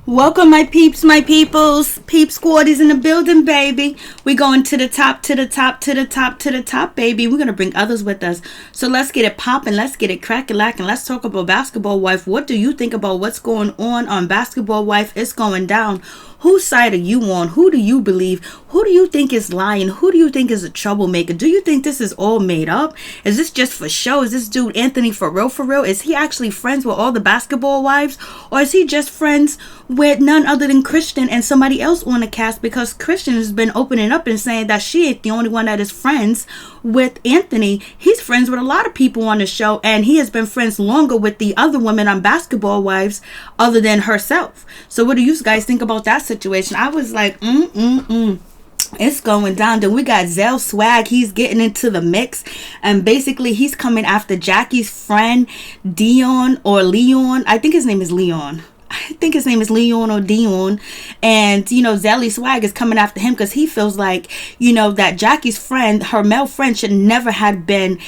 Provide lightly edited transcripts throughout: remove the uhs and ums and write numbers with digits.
Welcome, my peeps, my peoples. Peep squad is in the building, baby. We going to the top, to the top, to the top, to the top, baby. We're going to bring others with us. So let's get it popping. Let's get it cracking. Let's talk about Basketball Wife. What do you think about what's going on Basketball Wife? It's going down. Whose side are you on? Who do you believe? Who do you think is lying? Who do you think is a troublemaker? Do you think this is all made up? Is this just for show? Is this dude Anthony for real? Is he actually friends with all the basketball wives? Or is he just friends with none other than Kristen and somebody else on the cast? Because Kristen has been opening up and saying that she ain't the only one that is friends with Anthony. He's friends with a lot of people on the show, and he has been friends longer with the other women on Basketball Wives other than herself. So what do you guys think about that situation? I was like, it's going down. Then we got Zell Swag. He's getting into the mix, and basically he's coming after Jackie's friend Leon. I think his name is Leon or Dion. And, Zelly Swag is coming after him because he feels like, that Jackie's friend, her male friend, should never have been,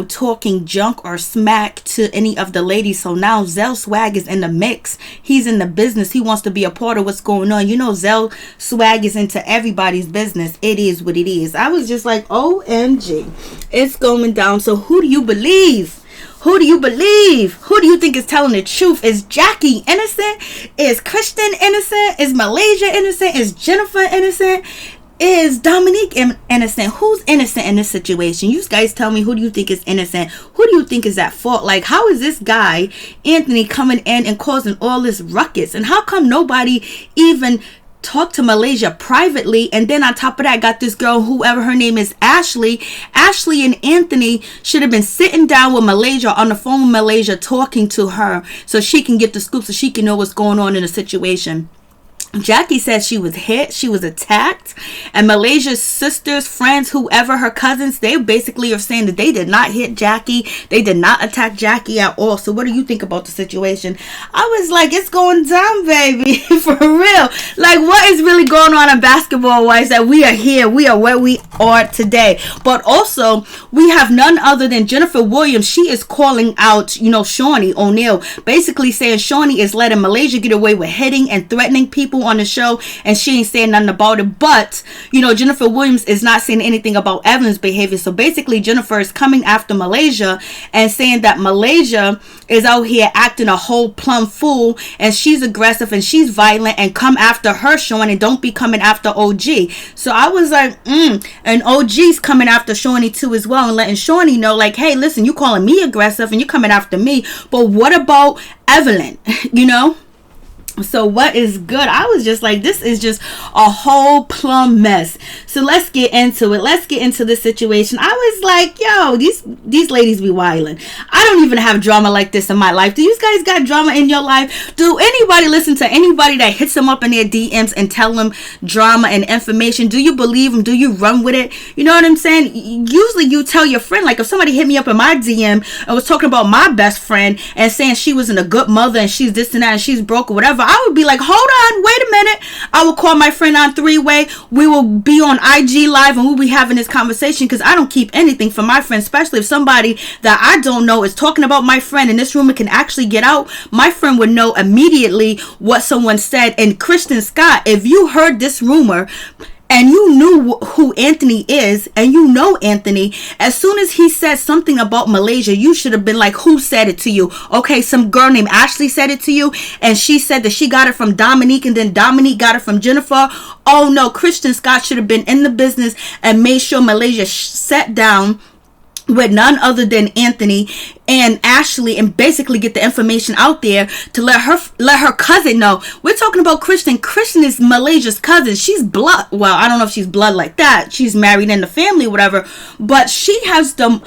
talking junk or smack to any of the ladies. So now Zell Swag is in the mix. He's in the business. He wants to be a part of what's going on. Zell Swag is into everybody's business. It is what it is. I was just like, OMG. It's going down. So who do you believe? Who do you believe? Who do you think is telling the truth? Is Jackie innocent? Is Kristen innocent? Is Malaysia innocent? Is Jennifer innocent? Is Dominique innocent? Who's innocent in this situation? You guys tell me, who do you think is innocent? Who do you think is at fault? Like, how is this guy, Anthony, coming in and causing all this ruckus? And how come nobody even talk to Malaysia privately? And then on top of that, got this girl, whoever her name is, Ashley and Anthony should have been sitting down with Malaysia on the phone with Malaysia, talking to her so she can get the scoop, so she can know what's going on in the situation. Jackie said she was hit, she was attacked, and Malaysia's sisters, friends, whoever, her cousins, they basically are saying that they did not hit Jackie, they did not attack Jackie at all. So what do you think about the situation? I was like, it's going down, baby. For real. Like, what is really going on Basketball Wives that we are here, we are where we are today? But also, we have none other than Jennifer Williams. She is calling out, Shawnee O'Neal, basically saying Shawnee is letting Malaysia get away with hitting and threatening people on the show, and she ain't saying nothing about it. But Jennifer Williams is not saying anything about Evelyn's behavior. So basically Jennifer is coming after Malaysia and saying that Malaysia is out here acting a whole plumb fool, and she's aggressive and she's violent, and come after her, Shawnee, and don't be coming after OG. So I was like, and OG's coming after Shawnee too as well, and letting Shawnee know, like, hey, listen, you calling me aggressive and you coming after me, but what about Evelyn? So what is good? I was just like, this is just a whole plum mess. So let's get into it. Let's get into this situation. I was like, yo, these ladies be wildin'. I don't even have drama like this in my life. Do you guys got drama in your life? Do anybody listen to anybody that hits them up in their DMs and tell them drama and information? Do you believe them? Do you run with it? You know what I'm saying? Usually you tell your friend, like if somebody hit me up in my DM and was talking about my best friend and saying she wasn't a good mother and she's this and that and she's broke or whatever, I would be like, hold on, wait a minute. I will call my friend on three-way. We will be on IG live and we'll be having this conversation, because I don't keep anything from my friend, especially if somebody that I don't know is talking about my friend and this rumor can actually get out. My friend would know immediately what someone said. And Kristen Scott, if you heard this rumor and you knew who Anthony is, and you know Anthony, as soon as he said something about Malaysia, you should have been like, who said it to you? Okay, some girl named Ashley said it to you, and she said that she got it from Dominique, and then Dominique got it from Jennifer. Oh no, Kristen Scott should have been in the business and made sure Malaysia sat down with none other than Anthony and Ashley and basically get the information out there to let her cousin know. We're talking about Kristen. Kristen is Malaysia's cousin. She's blood. Well, I don't know if she's blood like that. She's married in the family, whatever. But she has the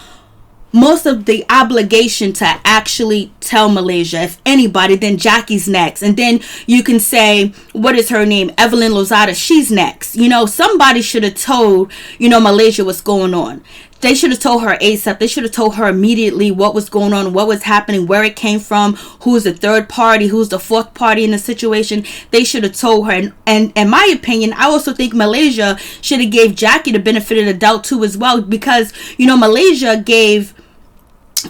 most of the obligation to actually tell Malaysia. If anybody, then Jackie's next. And then you can say, what is her name? Evelyn Lozada. She's next. Somebody should have told, Malaysia what's going on. They should have told her ASAP. They should have told her immediately what was going on, what was happening, where it came from, who's the third party, who's the fourth party in the situation. They should have told her. And in my opinion, I also think Malaysia should have gave Jackie the benefit of the doubt too as well, because, Malaysia gave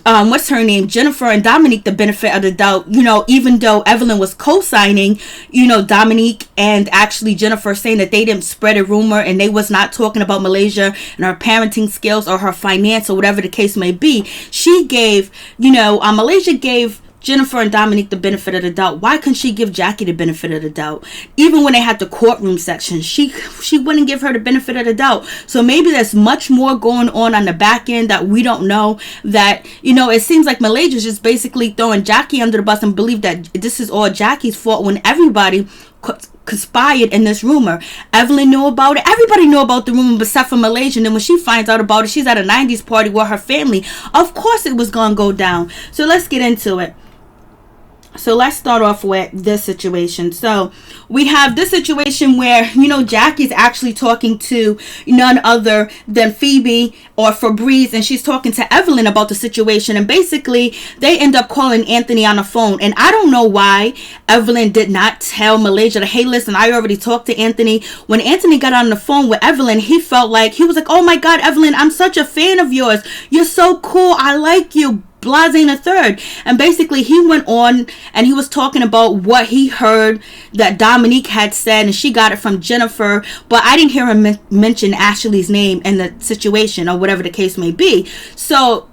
what's her name, Jennifer and Dominique the benefit of the doubt, even though Evelyn was co-signing, Dominique and actually Jennifer, saying that they didn't spread a rumor and they was not talking about Malaysia and her parenting skills or her finance or whatever the case may be. She gave, Malaysia gave Jennifer and Dominique the benefit of the doubt. Why couldn't she give Jackie the benefit of the doubt? Even when they had the courtroom section, she wouldn't give her the benefit of the doubt. So maybe there's much more going on the back end that we don't know. That, it seems like Malaysia's just basically throwing Jackie under the bus and believe that this is all Jackie's fault when everybody conspired in this rumor. Evelyn knew about it. Everybody knew about the rumor except for Malaysia. And then when she finds out about it, she's at a 90s party with her family. Of course it was going to go down. So let's get into it. So let's start off with this situation. So we have this situation where, Jackie's actually talking to none other than Phoebe or Febreze, and she's talking to Evelyn about the situation. And basically, they end up calling Anthony on the phone. And I don't know why Evelyn did not tell Malaysia that, hey, listen, I already talked to Anthony. When Anthony got on the phone with Evelyn, he was like, oh my God, Evelyn, I'm such a fan of yours. You're so cool. I like you. Blase a third. And basically he went on and he was talking about what he heard that Dominique had said, and she got it from Jennifer, but I didn't hear him mention Ashley's name in the situation or whatever the case may be. So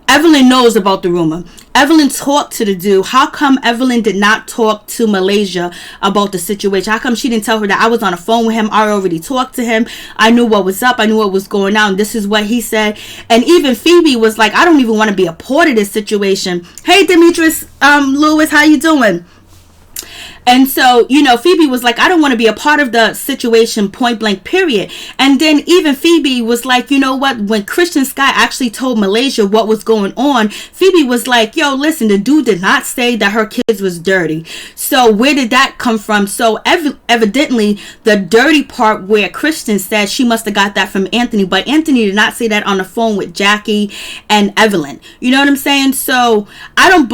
Evelyn knows about the rumor. Evelyn talked to the dude. How come Evelyn did not talk to Malaysia about the situation? How come she didn't tell her that I was on the phone with him? I already talked to him. I knew what was up. I knew what was going on. This is what he said. And even Phoebe was like, I don't even want to be a part of this situation. Hey, Demetrius Lewis, how you doing? And so, Phoebe was like, I don't want to be a part of the situation, point blank, period. And then even Phoebe was like, you know what? When Christian Sky actually told Malaysia what was going on, Phoebe was like, yo, listen, the dude did not say that her kids was dirty. So where did that come from? So evidently, the dirty part where Kristen said she must have got that from Anthony, but Anthony did not say that on the phone with Jackie and Evelyn. You know what I'm saying? So I don't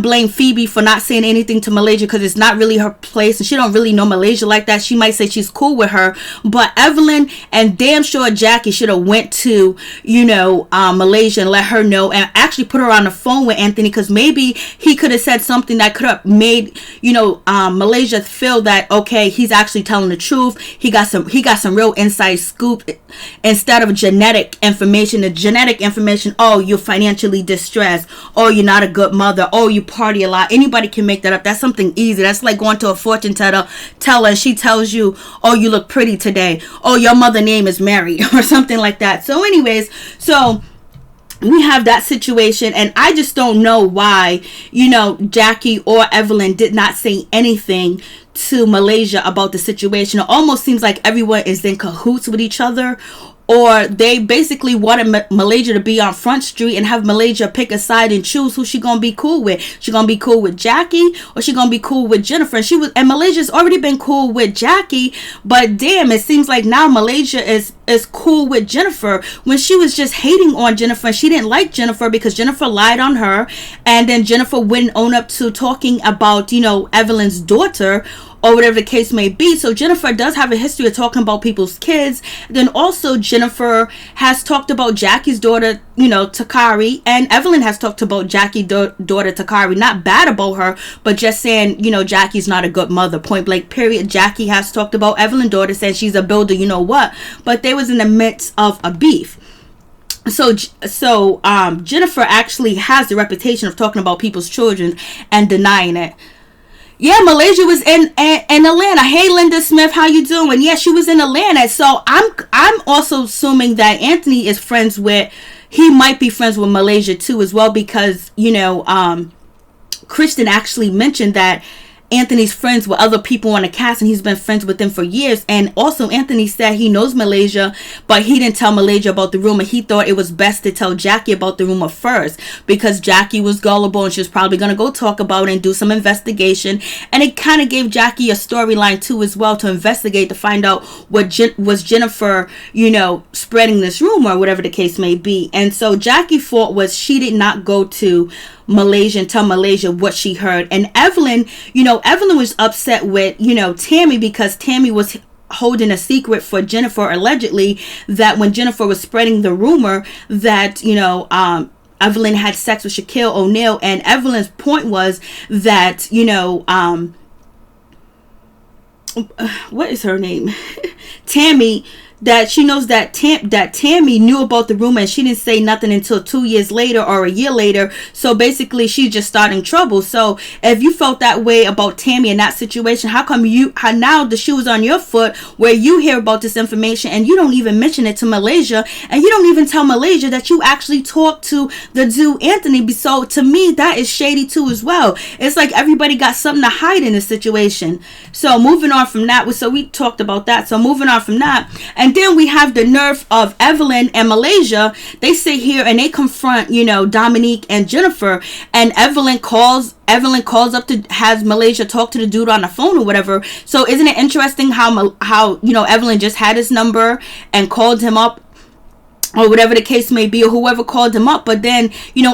blame Phoebe for not saying anything to Malaysia, because it's not really her place and she don't really know Malaysia like that. She might say she's cool with her, but Evelyn and damn sure Jackie should have went to Malaysia and let her know and actually put her on the phone with Anthony, because maybe he could have said something that could have made Malaysia feel that, okay, he's actually telling the truth. He got some real inside scoop instead of genetic information. The genetic information, oh, you're financially distressed, oh, you're not a good mother, oh, you party a lot. Anybody can make that up. That's something easy. That's like going to a fortune teller and she tells you, oh, you look pretty today, oh, your mother name is Mary or something like that. So anyways, so we have that situation, and I just don't know why Jackie or Evelyn did not say anything to Malaysia about the situation. It almost seems like everyone is in cahoots with each other, or they basically wanted Malaysia to be on Front Street and have Malaysia pick a side and choose who she gonna be cool with. She gonna be cool with Jackie, or she gonna be cool with Jennifer? And Malaysia's already been cool with Jackie, but damn, it seems like now Malaysia is cool with Jennifer when she was just hating on Jennifer. She didn't like Jennifer because Jennifer lied on her, and then Jennifer wouldn't own up to talking about Evelyn's daughter, or whatever the case may be. So Jennifer does have a history of talking about people's kids. Then also Jennifer has talked about Jackie's daughter, Takari, and Evelyn has talked about Jackie's daughter, Takari. Not bad about her, but just saying, Jackie's not a good mother, point blank, period. Jackie has talked about Evelyn's daughter, saying she's a builder, but they was in the midst of a beef. So Jennifer actually has the reputation of talking about people's children and denying it. Yeah, Malaysia was in Atlanta. Hey, Linda Smith, how you doing? Yeah, she was in Atlanta. So I'm also assuming that Anthony is he might be friends with Malaysia too as well, because Kristen actually mentioned that Anthony's friends with other people on the cast, and he's been friends with them for years. And also Anthony said he knows Malaysia, but he didn't tell Malaysia about the rumor. He thought it was best to tell Jackie about the rumor first, because Jackie was gullible and she was probably going to go talk about it and do some investigation. And it kind of gave Jackie a storyline too as well, to investigate, to find out what was Jennifer, spreading this rumor, or whatever the case may be. And so Jackie's fault was she did not go to Malaysia and tell Malaysia what she heard. And Evelyn was upset with Tammy, because Tammy was holding a secret for Jennifer, allegedly, that when Jennifer was spreading the rumor that Evelyn had sex with Shaquille O'Neal, and Evelyn's point was that, what is her name? Tammy, that she knows that Tammy knew about the rumor, and she didn't say nothing until 2 years later or a year later. So basically, she's just starting trouble. So if you felt that way about Tammy in that situation, how now the shoe is on your foot where you hear about this information and you don't even mention it to Malaysia, and you don't even tell Malaysia that you actually talked to the dude Anthony? So to me, that is shady too as well. It's like everybody got something to hide in this situation. So moving on from that, so we talked about that. So moving on from that, and then we have the nerve of Evelyn and Malaysia. They sit here and they confront, Dominique and Jennifer. And Evelyn calls up to has Malaysia talk to the dude on the phone or whatever. So isn't it interesting how Evelyn just had his number and called him up, or whatever the case may be, or whoever called him up. But then,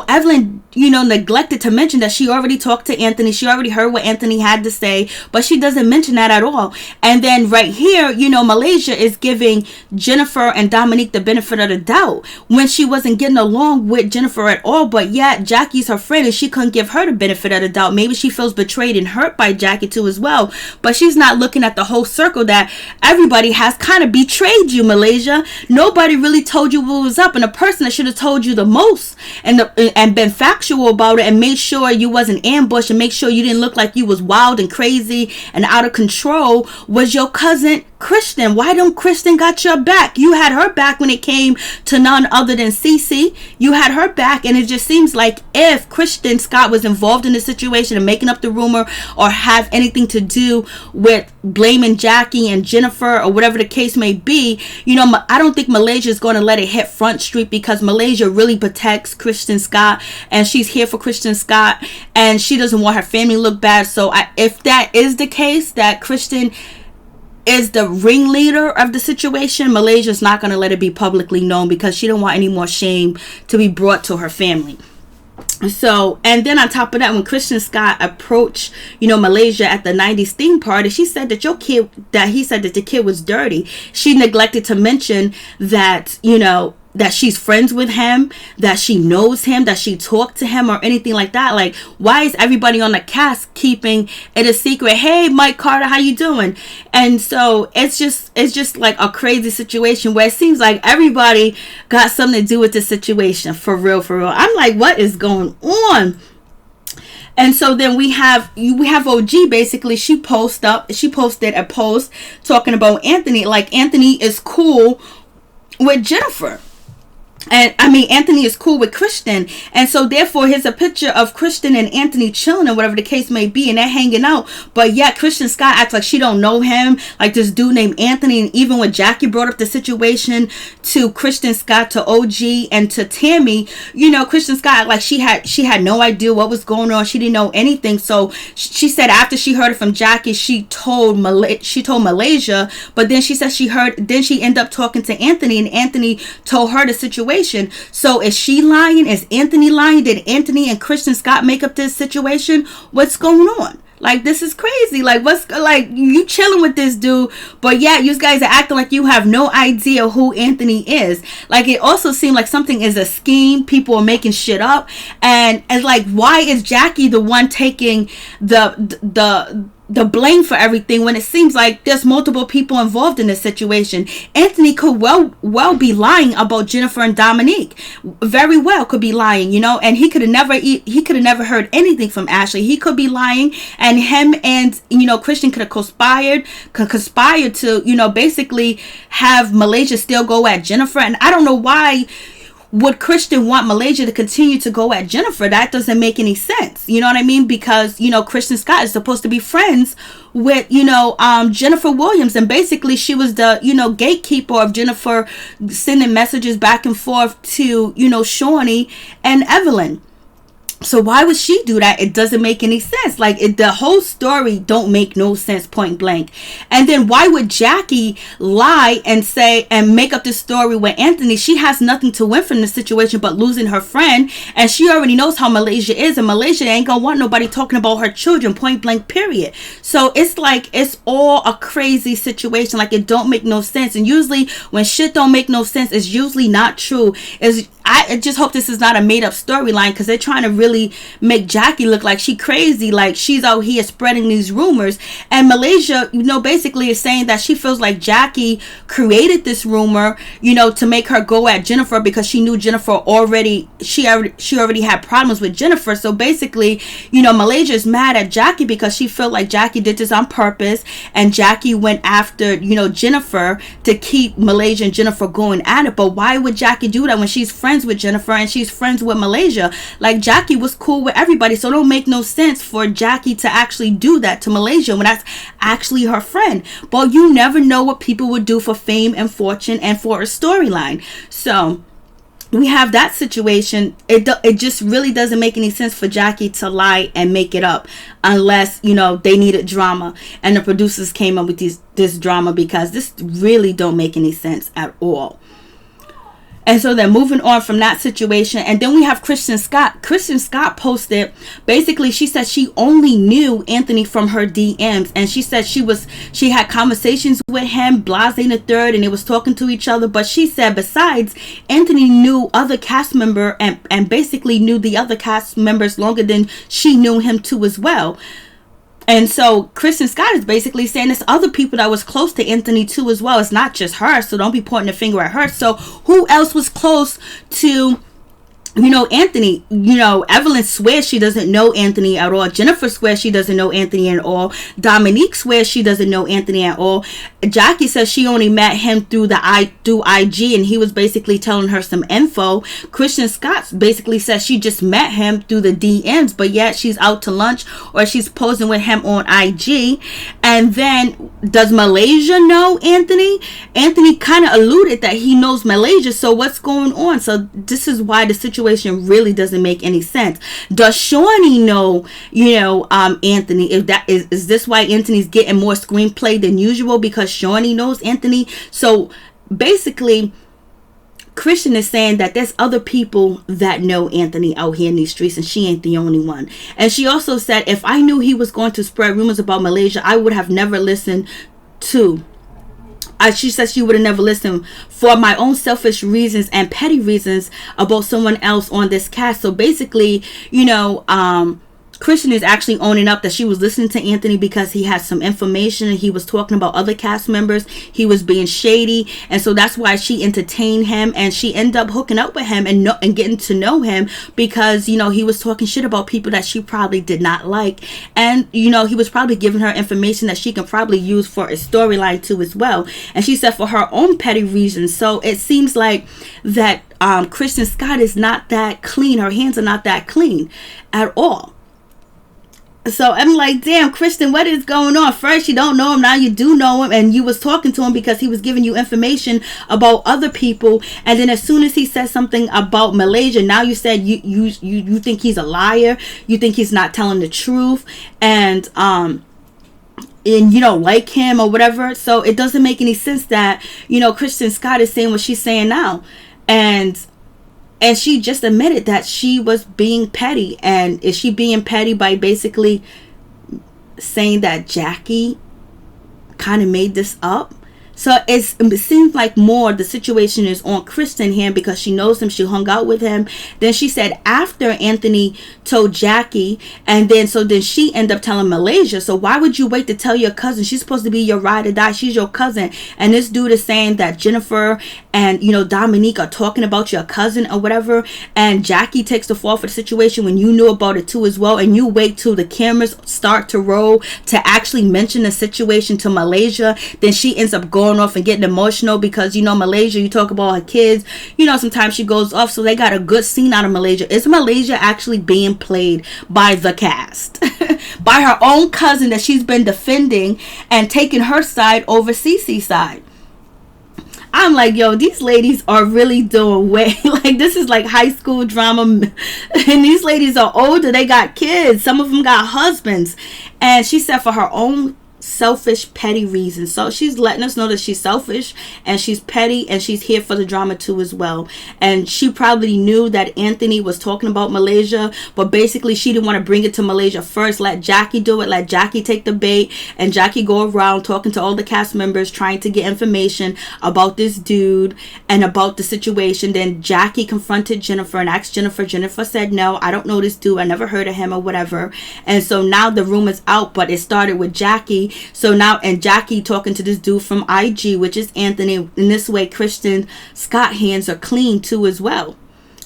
Evelyn, neglected to mention that she already talked to Anthony. She already heard what Anthony had to say, but she doesn't mention that at all. And then right here, Malaysia is giving Jennifer and Dominique the benefit of the doubt when she wasn't getting along with Jennifer at all. But yet Jackie's her friend, and she couldn't give her the benefit of the doubt. Maybe she feels betrayed and hurt by Jackie too as well. But she's not looking at the whole circle that everybody has kind of betrayed you, Malaysia. Nobody really told you what was up, and the person that should have told you the most and been factual about it and made sure you wasn't ambushed and make sure you didn't look like you was wild and crazy and out of control was your cousin Kristen. Why don't Kristen got your back? You had her back when it came to none other than Cece. You had her back, and it just seems like if Kristen Scott was involved in the situation and making up the rumor or have anything to do with blaming Jackie and Jennifer or whatever the case may be, I don't think Malaysia is going to let it hit Front Street, because Malaysia really protects Kristen Scott and she's here for Kristen Scott and she doesn't want her family to look bad. So if that is the case, that Kristen is the ringleader of the situation, Malaysia's not going to let it be publicly known, because she don't want any more shame to be brought to her family. So, and then on top of that, when Kristen Scott approached, Malaysia at the 90s theme party, she said that he said that the kid was dirty. She neglected to mention that, that she's friends with him, that she knows him, that she talked to him or anything like that. Like, why is everybody on the cast keeping it a secret? Hey, Mike Carter, how you doing? And so it's just like a crazy situation where it seems like everybody got something to do with this situation. For real. I'm like, what is going on? And so then we have OG. Basically, she posted a post talking about Anthony. Like, Anthony is cool with Jennifer. And Anthony is cool with Kristen, and so therefore here's a picture of Kristen and Anthony chilling or whatever the case may be, and they're hanging out. But yet Kristen Scott acts like she don't know him, like this dude named Anthony. And even when Jackie brought up the situation to Kristen Scott, to OG, and to Tammy, Kristen Scott, like she had no idea what was going on. She didn't know anything. So she said after she heard it from Jackie, she told Malaysia, but then she said she ended up talking to Anthony, and Anthony told her the situation. So is she lying? Is Anthony lying? Did Anthony and Kristen Scott make up this situation? What's going on? Like, this is crazy. Like, you chilling with this dude, but yeah, you guys are acting like you have no idea who Anthony is. Like, it also seemed like something is a scheme. People are making shit up, and like, why is Jackie the one taking the blame for everything when it seems like there's multiple people involved in this situation? Anthony could well be lying about Jennifer and Dominique. Very well could be lying, and he could have never heard anything from Ashley. He could be lying, and him and Christian could have conspired to basically have Malaysia still go at Jennifer. And I don't know why would Kristen want Malaysia to continue to go at Jennifer? That doesn't make any sense. You know what I mean? Because, Kristen Scott is supposed to be friends with, Jennifer Williams. And basically she was the, gatekeeper of Jennifer, sending messages back and forth to, Shawnee and Evelyn. So why would she do that? It doesn't make any sense. Like, the whole story don't make no sense, point blank. And then why would Jackie lie and say and make up this story with Anthony? She has nothing to win from the situation but losing her friend, and she already knows how Malaysia is, and Malaysia ain't gonna want nobody talking about her children, point blank, period. So it's like, it's all a crazy situation. Like, it don't make no sense. And usually when shit don't make no sense, it's usually not true. I just hope this is not a made up storyline, because they're trying to really make Jackie look like she crazy, like she's out here spreading these rumors. And Malaysia, basically is saying that she feels like Jackie created this rumor, to make her go at Jennifer, because she knew Jennifer already. She already had problems with Jennifer. So basically, Malaysia is mad at Jackie because she felt like Jackie did this on purpose, and Jackie went after Jennifer to keep Malaysia and Jennifer going at it. But why would Jackie do that when she's friends with Jennifer and she's friends with Malaysia? Like, Jackie was cool with everybody, so it don't make no sense for Jackie to actually do that to Malaysia when that's actually her friend. But you never know what people would do for fame and fortune and for a storyline. So we have that situation. It just really doesn't make any sense for Jackie to lie and make it up, unless they needed drama and the producers came up with this drama, because this really don't make any sense at all. And so then moving on from that situation, and then we have Kristen Scott. Kristen Scott posted, basically she said she only knew Anthony from her DMs, and she said she had conversations with him, Blase the third, and they was talking to each other. But she said besides, Anthony knew other cast member and basically knew the other cast members longer than she knew him too as well. And so Kristen Scott is basically saying there's other people that was close to Anthony too as well. It's not just her, so don't be pointing the finger at her. So who else was close to Anthony? Evelyn swears she doesn't know Anthony at all. Jennifer swears she doesn't know Anthony at all. Dominique swears she doesn't know Anthony at all. Jackie says she only met him through IG, and he was basically telling her some info. Kristen Scott basically says she just met him through the DMs, but yet she's out to lunch or she's posing with him on IG. And then, does Malaysia know Anthony? Anthony kind of alluded that he knows Malaysia, so what's going on? So this is why the situation really doesn't make any sense. Does Shawnee know Anthony? If that is this why Anthony's getting more screenplay than usual, because Shawnee knows Anthony? So basically, Christian is saying that there's other people that know Anthony out here in these streets, and she ain't the only one. And she also said, if I knew he was going to spread rumors about Malaysia, I would have never listened to. She says she would have never listened for my own selfish reasons and petty reasons about someone else on this cast. So basically, Christian is actually owning up that she was listening to Anthony because he had some information and he was talking about other cast members. He was being shady, and so that's why she entertained him, and she ended up hooking up with him and getting to know him because he was talking shit about people that she probably did not like, and he was probably giving her information that she can probably use for a storyline too as well. And she said for her own petty reasons. So it seems like that Kristen Scott is not that clean. Her hands are not that clean at all. So I'm like, damn, Kristen, what is going on? First you don't know him, now you do know him, and you was talking to him because he was giving you information about other people, and then as soon as he said something about Malaysia, now you said you think he's a liar, you think he's not telling the truth, and you don't like him or whatever. So it doesn't make any sense that Kristen Scott is saying what she's saying now, and she just admitted that she was being petty. And is she being petty by basically saying that Jackie kind of made this up? So it seems like more the situation is on Kristen here because she knows him, she hung out with him. Then she said after Anthony told Jackie, and then she ended up telling Malaysia. So why would you wait to tell your cousin? She's supposed to be your ride or die. She's your cousin. And this dude is saying that Jennifer and Dominique are talking about your cousin or whatever, and Jackie takes the fall for the situation when you knew about it too as well, and you wait till the cameras start to roll to actually mention the situation to Malaysia. Then she ends up going off and getting emotional because Malaysia, you talk about her kids, sometimes she goes off. So they got a good scene out of Malaysia. Is Malaysia actually being played by the cast by her own cousin that she's been defending and taking her side over Cece's side? I'm like, yo, these ladies are really doing way like this is like high school drama, and these ladies are older, they got kids, some of them got husbands. And she said for her own selfish, petty reasons. So she's letting us know that she's selfish and she's petty and she's here for the drama too as well. And she probably knew that Anthony was talking about Malaysia, but basically she didn't want to bring it to Malaysia first. Let Jackie do it. Let Jackie take the bait, and Jackie go around talking to all the cast members, trying to get information about this dude and about the situation. Then Jackie confronted Jennifer and asked Jennifer. Jennifer said, no, I don't know this dude. I never heard of him or whatever. And so now the rumor's out, but it started with Jackie. So now, and Jackie talking to this dude from IG, which is Anthony. In this way, Kristen Scott hands are clean too as well.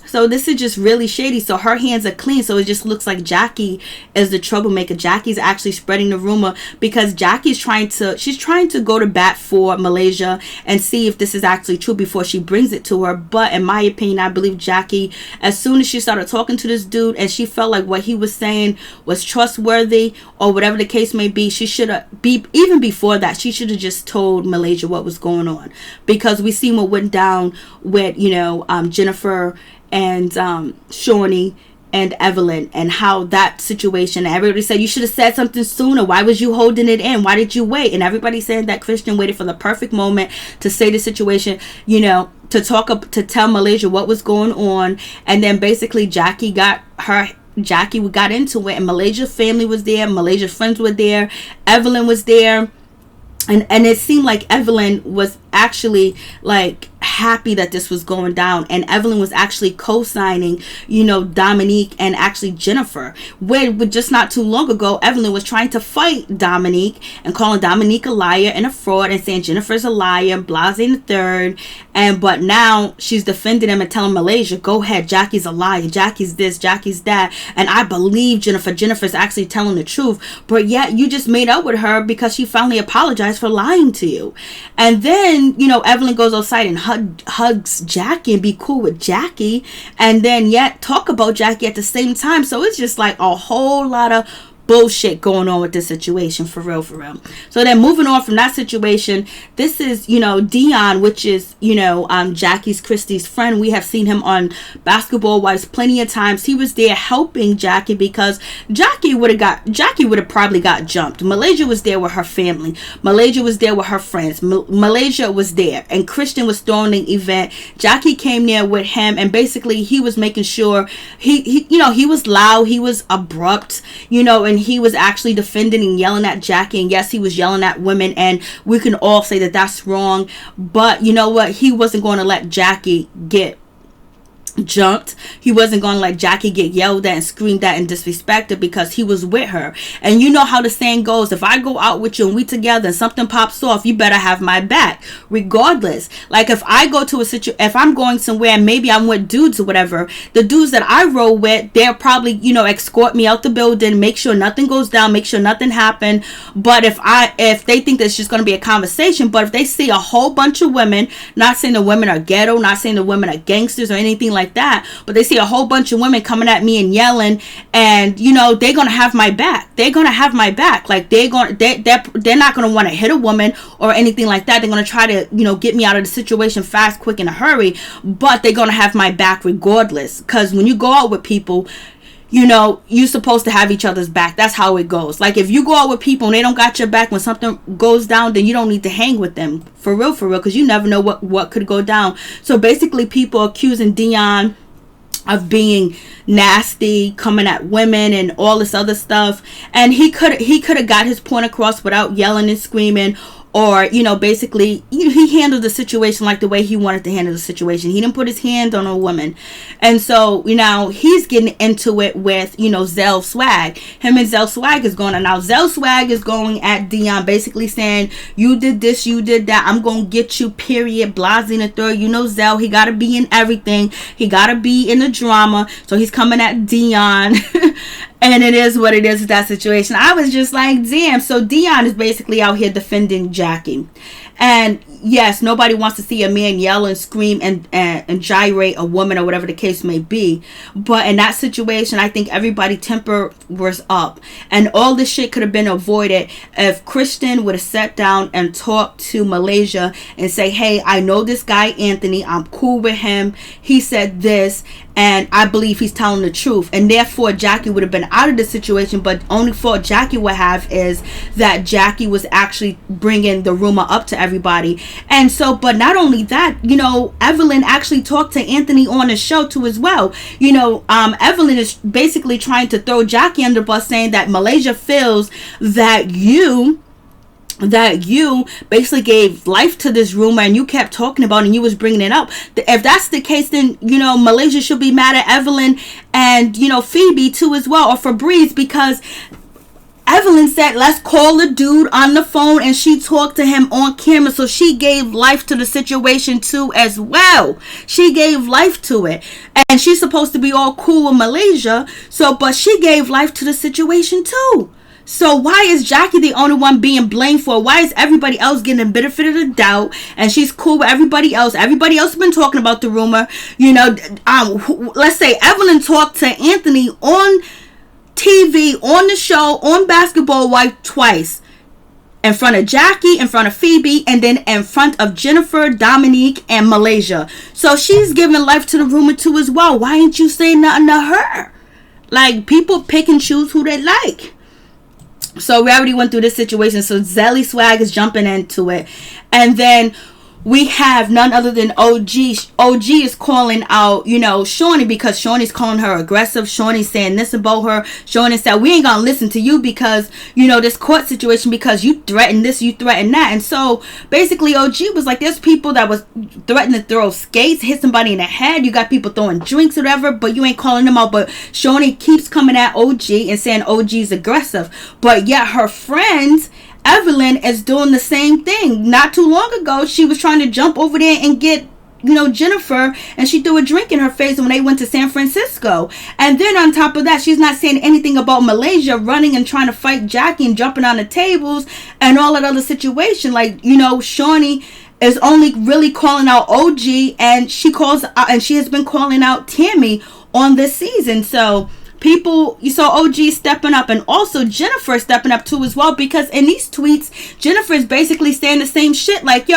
So this is just really shady. So her hands are clean. So it just looks like Jackie is the troublemaker. Jackie's actually spreading the rumor because she's trying to go to bat for Malaysia and see if this is actually true before she brings it to her. But in my opinion, I believe Jackie, as soon as she started talking to this dude and she felt like what he was saying was trustworthy or whatever the case may be, she should have, even before that, she should have just told Malaysia what was going on, because we seen what went down with, Jennifer and Shawnee and Evelyn, and how that situation, everybody said you should have said something sooner. Why was you holding it in? Why did you wait? And everybody said that Kristen waited for the perfect moment to say the situation, to tell Malaysia what was going on. And then basically Jackie got into it, and Malaysia's family was there, Malaysia's friends were there, Evelyn was there. And it seemed like Evelyn was actually like happy that this was going down, and Evelyn was actually co-signing Dominique and actually Jennifer, where just not too long ago Evelyn was trying to fight Dominique and calling Dominique a liar and a fraud and saying Jennifer's a liar, blase the third. But now she's defending him and telling Malaysia, go ahead, Jackie's a liar, Jackie's this, Jackie's that, and I believe Jennifer's actually telling the truth. But yet you just made up with her because she finally apologized for lying to you. And then Evelyn goes outside and hugs Jackie and be cool with Jackie, and then yet talk about Jackie at the same time. So it's just like a whole lot of bullshit going on with this situation, for real. So then moving on from that situation, this is Dion, which is Jackie's Christie's friend. We have seen him on Basketball Wives plenty of times. He was there helping Jackie because Jackie would have probably got jumped. Malaysia was there with her family. Malaysia was there with her friends. Malaysia was there, and Kristen was throwing the event. Jackie came there with him, and basically he was making sure he was loud, he was abrupt, and he was actually defending and yelling at Jackie. And yes, he was yelling at women, and we can all say that that's wrong. But you know what? He wasn't going to let Jackie get jumped. He wasn't going to let Jackie get yelled at and screamed at and disrespected, because he was with her. And you know how the saying goes, if I go out with you and we together and something pops off, you better have my back regardless. Like if I go to if I'm going somewhere and maybe I'm with dudes or whatever, the dudes that I roll with, they'll probably escort me out the building, make sure nothing goes down, make sure nothing happened. But if they think that's just going to be a conversation, but if they see a whole bunch of women, not saying the women are ghetto, not saying the women are gangsters or anything like that, but they see a whole bunch of women coming at me and yelling, and they're gonna have my back. They're gonna have my back. Like they're not gonna want to hit a woman or anything like that. They're gonna try to get me out of the situation fast, quick, in a hurry, but they're gonna have my back regardless. Because when you go out with people, you're supposed to have each other's back. That's how it goes. Like if you go out with people and they don't got your back when something goes down, then you don't need to hang with them, for real, because you never know what could go down. So basically people accusing Dion of being nasty, coming at women and all this other stuff, and he could have got his point across without yelling and screaming. Or, basically, he handled the situation like the way he wanted to handle the situation. He didn't put his hand on a woman. And so, he's getting into it with, Zell Swag. Him and Zell Swag is going on. Now, Zell Swag is going at Dion, basically saying, you did this, you did that. I'm going to get you, period. Blasing the third. Zell, he got to be in everything. He got to be in the drama. So he's coming at Dion. And it is what it is with that situation. I was just like, damn. So Dion is basically out here defending Jackie. And yes, nobody wants to see a man yell and scream and gyrate a woman or whatever the case may be. But in that situation, I think everybody temper was up. And all this shit could have been avoided if Kristen would have sat down and talked to Malaysia and say, hey, I know this guy Anthony. I'm cool with him. He said this. and I believe he's telling the truth, and therefore Jackie would have been out of the situation. But only fault Jackie would have is that Jackie was actually bringing the rumor up to everybody. And so, but not only that, Evelyn actually talked to Anthony on the show too as well. Evelyn is basically trying to throw Jackie under the bus, saying that Malaysia feels that you basically gave life to this rumor, and you kept talking about it, and you was bringing it up. If that's the case, then Malaysia should be mad at Evelyn and Phoebe too as well, or Febreze, because Evelyn said, let's call the dude on the phone, and she talked to him on camera. So she gave life to the situation too as well. She gave life to it. And she's supposed to be all cool with Malaysia. But she gave life to the situation too. So why is Jackie the only one being blamed for it? Why is everybody else getting the benefit of the doubt? And she's cool with everybody else. Everybody else has been talking about the rumor. Let's say Evelyn talked to Anthony on TV, on the show, on Basketball Wife twice. In front of Jackie, in front of Phoebe, and then in front of Jennifer, Dominique, and Malaysia. So she's giving life to the rumor too as well. Why ain't you saying nothing to her? Like, people pick and choose who they like. So we already went through this situation. So Zelly Swag is jumping into it. And then we have none other than OG. OG is calling out, Shawnee, because Shawnee's calling her aggressive. Shawnee's saying this about her. Shawnee said, we ain't gonna listen to you because, this court situation, because you threatened this, you threatened that. And so basically OG was like, there's people that was threatening to throw skates, hit somebody in the head. You got people throwing drinks, whatever, but you ain't calling them out. But Shawnee keeps coming at OG and saying OG's aggressive. But yet her friends, Evelyn, is doing the same thing. Not too long ago, she was trying to jump over there and get, Jennifer, and she threw a drink in her face when they went to San Francisco. And then on top of that, she's not saying anything about Malaysia running and trying to fight Jackie and jumping on the tables and all that other situation. Like, Shawnee is only really calling out OG, and she has been calling out Tammy on this season. So people, you saw OG stepping up, and also Jennifer stepping up too as well, because in these tweets, Jennifer is basically saying the same shit. Like,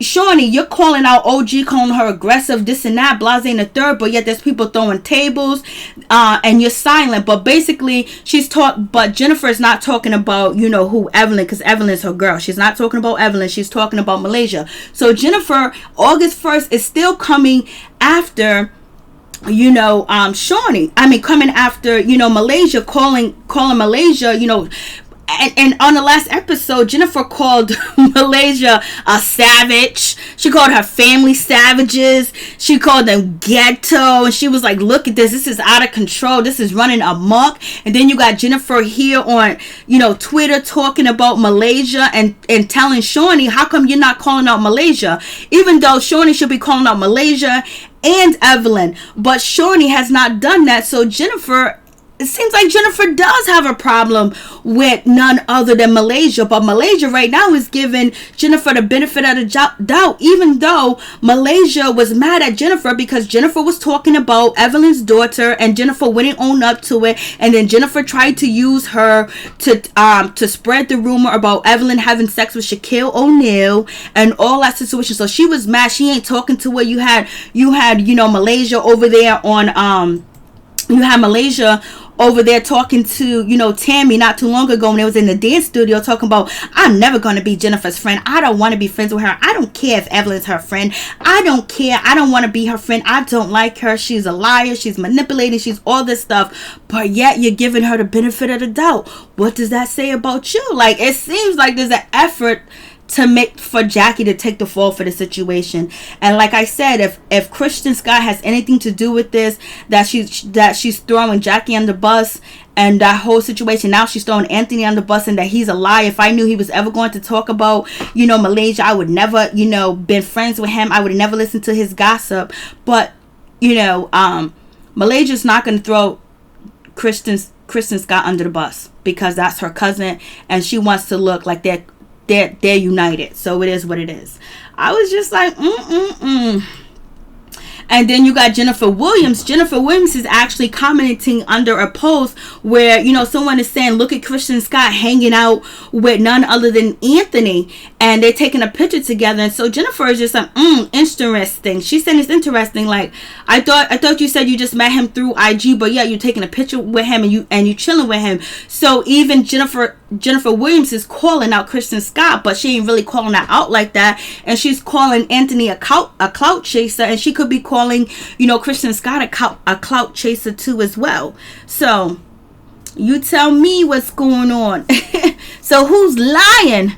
Shawnee, you're calling out OG, calling her aggressive, this and that, blase and the third, but yet there's people throwing tables, and you're silent. But basically, but Jennifer is not talking about, who Evelyn, because Evelyn is her girl. She's not talking about Evelyn. She's talking about Malaysia. So Jennifer, August 1st, is still coming after Shawnee. Coming after, Malaysia, calling Malaysia, and on the last episode, Jennifer called Malaysia a savage. She called her family savages. She called them ghetto. And she was like, look at this. This is out of control. This is running amok. And then you got Jennifer here on, Twitter talking about Malaysia and telling Shawnee, how come you're not calling out Malaysia? Even though Shawnee should be calling out Malaysia and Evelyn. But Shawnee has not done that. So it seems like Jennifer does have a problem with none other than Malaysia. But Malaysia right now is giving Jennifer the benefit of the doubt, even though Malaysia was mad at Jennifer because Jennifer was talking about Evelyn's daughter, and Jennifer wouldn't own up to it. And then Jennifer tried to use her to spread the rumor about Evelyn having sex with Shaquille O'Neal and all that situation. So she was mad. She ain't talking to her. You had Malaysia over there on Malaysia over there talking to, Tammy not too long ago when they was in the dance studio talking about, I'm never going to be Jennifer's friend. I don't want to be friends with her. I don't care if Evelyn's her friend. I don't care. I don't want to be her friend. I don't like her. She's a liar. She's manipulating. She's all this stuff. But yet you're giving her the benefit of the doubt. What does that say about you? Like, it seems like there's an effort to make for Jackie to take the fall for the situation. And like I said, if Kristen Scott has anything to do with this, that she's throwing Jackie on the bus and that whole situation, now she's throwing Anthony on the bus and that he's a liar. If I knew he was ever going to talk about Malaysia, I would never been friends with him. I would never listen to his gossip. But Malaysia's not going to throw Kristen Scott under the bus because that's her cousin and she wants to look like they're united. So it is what it is. I was just like, And then you got Jennifer Williams. Jennifer Williams is actually commenting under a post where, you know, someone is saying, look at Kristen Scott hanging out with none other than Anthony, and they're taking a picture together. And so Jennifer is just like, interesting. She said it's interesting. Like, I thought you said you just met him through IG, but yeah, you're taking a picture with him and you chilling with him. So even Jennifer Williams is calling out Kristen Scott, but she ain't really calling her out like that. And she's calling Anthony a clout chaser, and she could be calling, you know, Kristen Scott a clout chaser too as well. So you tell me what's going on. So who's lying?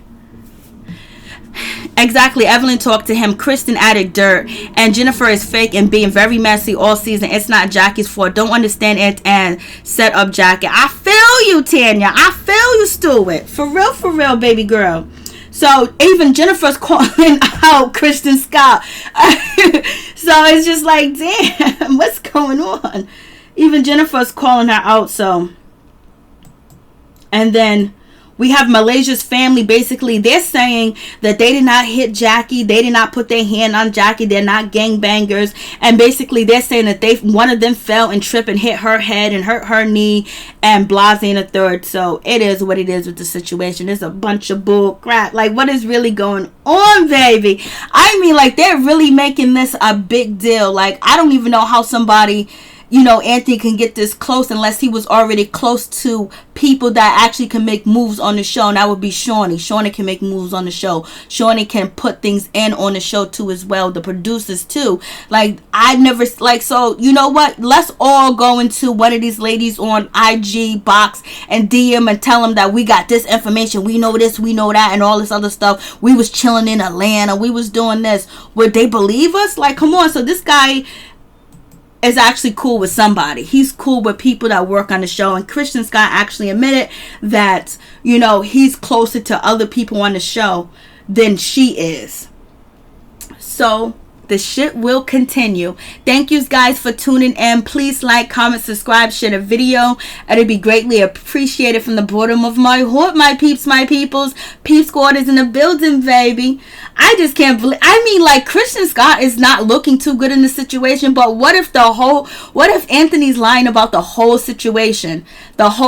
Exactly. Evelyn talked to him. Kristen added dirt. And Jennifer is fake and being very messy all season. It's not Jackie's fault. Don't understand it and set up Jackie. I feel you, Tanya. I feel you, Stuart. For real, baby girl. So even Jennifer's calling out Kristen Scott. So it's just like, damn, what's going on? Even Jennifer's calling her out. So, and then we have Malaysia's family. Basically, they're saying that they did not hit Jackie. They did not put their hand on Jackie. They're not gangbangers. And basically, they're saying that one of them fell and tripped and hit her head and hurt her knee and blase in a third. So it is what it is with the situation. It's a bunch of bull crap. Like, what is really going on, baby? I mean, like, they're really making this a big deal. Like, I don't even know how somebody, you know, Anthony can get this close unless he was already close to people that actually can make moves on the show. And that would be Shawnee. Shawnee can make moves on the show. Shawnee can put things in on the show too as well. The producers too. Like, I've never, like, so, you know what? Let's all go into one of these ladies on IG box and DM and tell them that we got this information. We know this, we know that, and all this other stuff. We was chilling in Atlanta. We was doing this. Would they believe us? Like, come on. So this guy is actually cool with somebody. He's cool with people that work on the show. And Kristen Scott actually admitted that, you know, he's closer to other people on the show than she is. So the shit will continue. Thank you guys for tuning in. Please like, comment, subscribe, share the video. It'd be greatly appreciated from the bottom of my heart, my peeps, my peoples. Peep Squad is in the building, baby. I just can't believe, I mean, like, Kristen Scott is not looking too good in the situation, but what if Anthony's lying about the whole situation?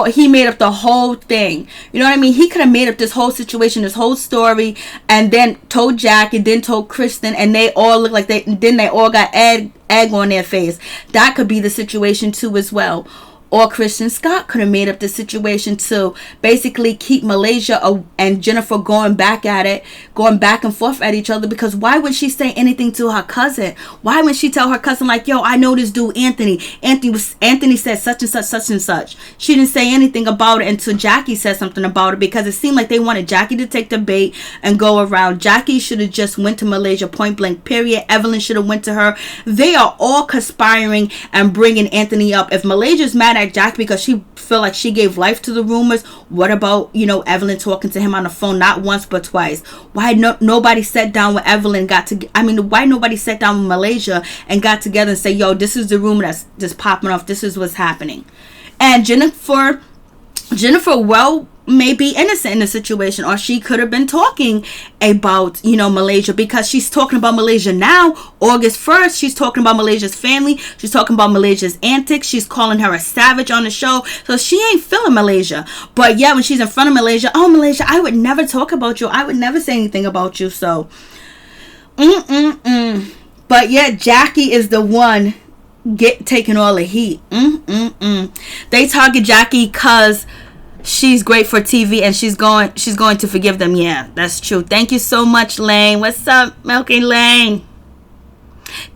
He made up the whole thing. You know what I mean? He could have made up this whole situation, this whole story, and then told Jack, and then told Kristen, and they all look like they all got egg on their face. That could be the situation too as well. Or Kristen Scott could have made up the situation to basically keep Malaysia and Jennifer going back and forth at each other. Because why would she say anything to her cousin? Why would she tell her cousin, like, yo, I know this dude Anthony. Anthony said such and such, such and such. She didn't say anything about it until Jackie said something about it, because it seemed like they wanted Jackie to take the bait and go around. Jackie should have just went to Malaysia, point blank, period. Evelyn should have went to her. They are all conspiring and bringing Anthony up. If Malaysia's mad at Jackie because she feel like she gave life to the rumors, what about, you know, Evelyn talking to him on the phone not once but twice? Why nobody sat down with Evelyn, why nobody sat down with Malaysia and got together and say, yo, this is the rumor that's just popping off, this is what's happening? And Jennifer, well, may be innocent in the situation, or she could have been talking about, you know, Malaysia, because she's talking about Malaysia now. August 1st, she's talking about Malaysia's family. She's talking about Malaysia's antics. She's calling her a savage on the show. So she ain't feeling Malaysia. But yeah, when she's in front of Malaysia, oh, Malaysia, I would never talk about you. I would never say anything about you. So, But yeah, Jackie is the one taking all the heat. They target Jackie because she's great for TV and she's going to forgive them. Yeah, that's true. Thank you so much, Lane. What's up, Milky Lane?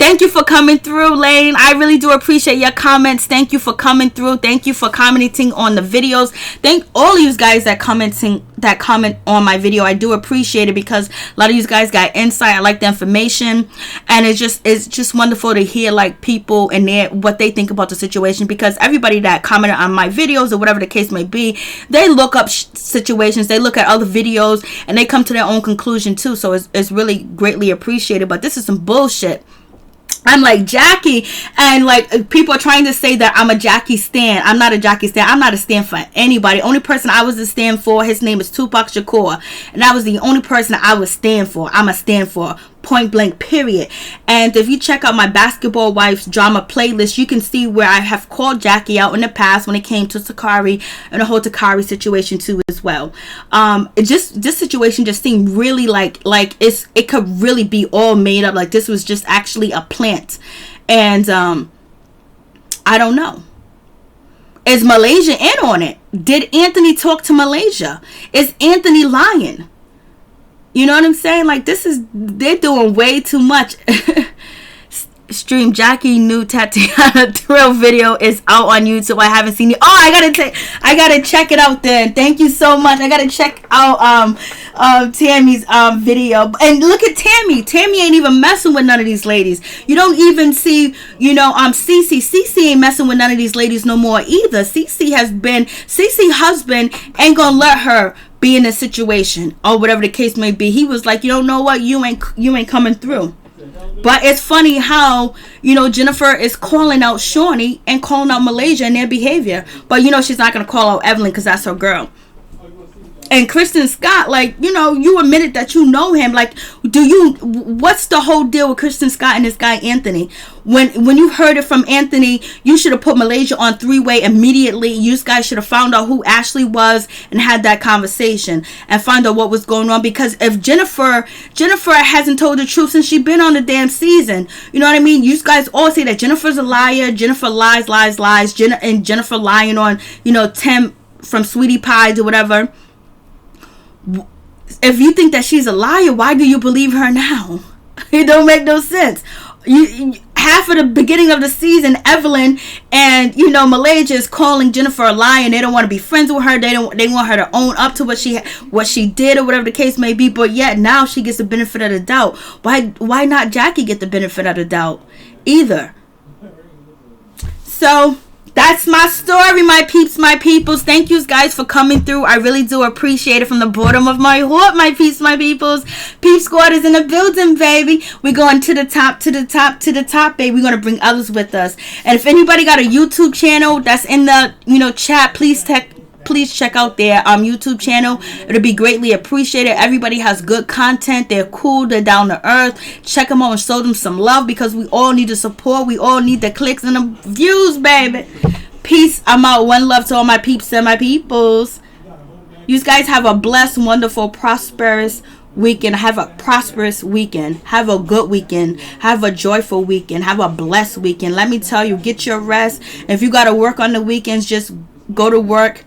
Thank you for coming through, Lane. I really do appreciate your comments. Thank you for coming through. Thank you for commenting on the videos. Thank all of you guys that comment on my video. I do appreciate it, because a lot of you guys got insight. I like the information, and it's just wonderful to hear, like, people and what they think about the situation, because everybody that commented on my videos or whatever the case may be, they look up situations, they look at other videos, and they come to their own conclusion too. So it's really greatly appreciated. But this is some bullshit. I'm like, Jackie, and like, people are trying to say that I'm a Jackie stan. I'm not a Jackie stan. I'm not a stan for anybody. Only person I was a stan for, his name is Tupac Shakur, and that was the only person I was stan for. I'm a stan for, point blank, period. And if you check out my Basketball Wives drama playlist, you can see where I have called Jackie out in the past when it came to Takari and the whole Takari situation too as well. This situation just seemed really like it could really be all made up. Like this was just actually a plant. And I don't know. Is Malaysia in on it? Did Anthony talk to Malaysia? Is Anthony lying? You know what I'm saying? Like, they're doing way too much. Stream Jackie new Tatiana thrill video is out on YouTube. I haven't seen it. Oh, I gotta check it out then. Thank you so much. I gotta check out Tammy's video. And look at Tammy. Tammy ain't even messing with none of these ladies. You don't even see, Cece ain't messing with none of these ladies no more either. Cece husband ain't gonna let her be in a situation or whatever the case may be. He was like, you don't know what, you ain't coming through. But it's funny how, Jennifer is calling out Shawnee and calling out Malaysia and their behavior. But, she's not going to call out Evelyn because that's her girl. And Kristen Scott, you admitted that you know him. Like, what's the whole deal with Kristen Scott and this guy Anthony? When you heard it from Anthony, you should have put Malaysia on three-way immediately. You guys should have found out who Ashley was and had that conversation and find out what was going on. Because if Jennifer hasn't told the truth since she's been on the damn season, you know what I mean? You guys all say that Jennifer's a liar. Jennifer lies. And Jennifer lying on, Tim from Sweetie Pies or whatever. If you think that she's a liar, why do you believe her now? It don't make no sense. Half of the beginning of the season, Evelyn and Malaysia is calling Jennifer a liar, and they don't want to be friends with her. They want her to own up to what she did or whatever the case may be. But yet now she gets the benefit of the doubt. Why not Jackie get the benefit of the doubt either? So that's my story, my peeps, my peoples. Thank you guys for coming through. I really do appreciate it from the bottom of my heart, my peeps, my peoples. Peep Squad is in the building, baby. We're going to the top, to the top, to the top, baby. We're going to bring others with us. And if anybody got a YouTube channel that's in the chat, please check out their YouTube channel. It'll be greatly appreciated. Everybody has good content. They're cool. They're down to earth. Check them out and show them some love because we all need the support. We all need the clicks and the views, baby. Peace. I'm out. One love to all my peeps and my peoples. You guys have a blessed, wonderful, prosperous weekend. Have a prosperous weekend. Have a good weekend. Have a joyful weekend. Have a blessed weekend. Let me tell you, get your rest. If you got to work on the weekends, just go to work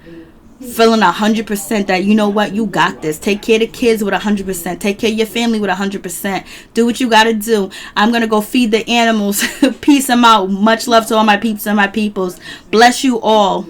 feeling 100% that you know what, you got this. Take care of the kids with 100%. Take care of your family with 100%. Do what you gotta do. I'm gonna go feed the animals. Peace. I'm out. Much love to all my peeps and my peoples. Bless you all.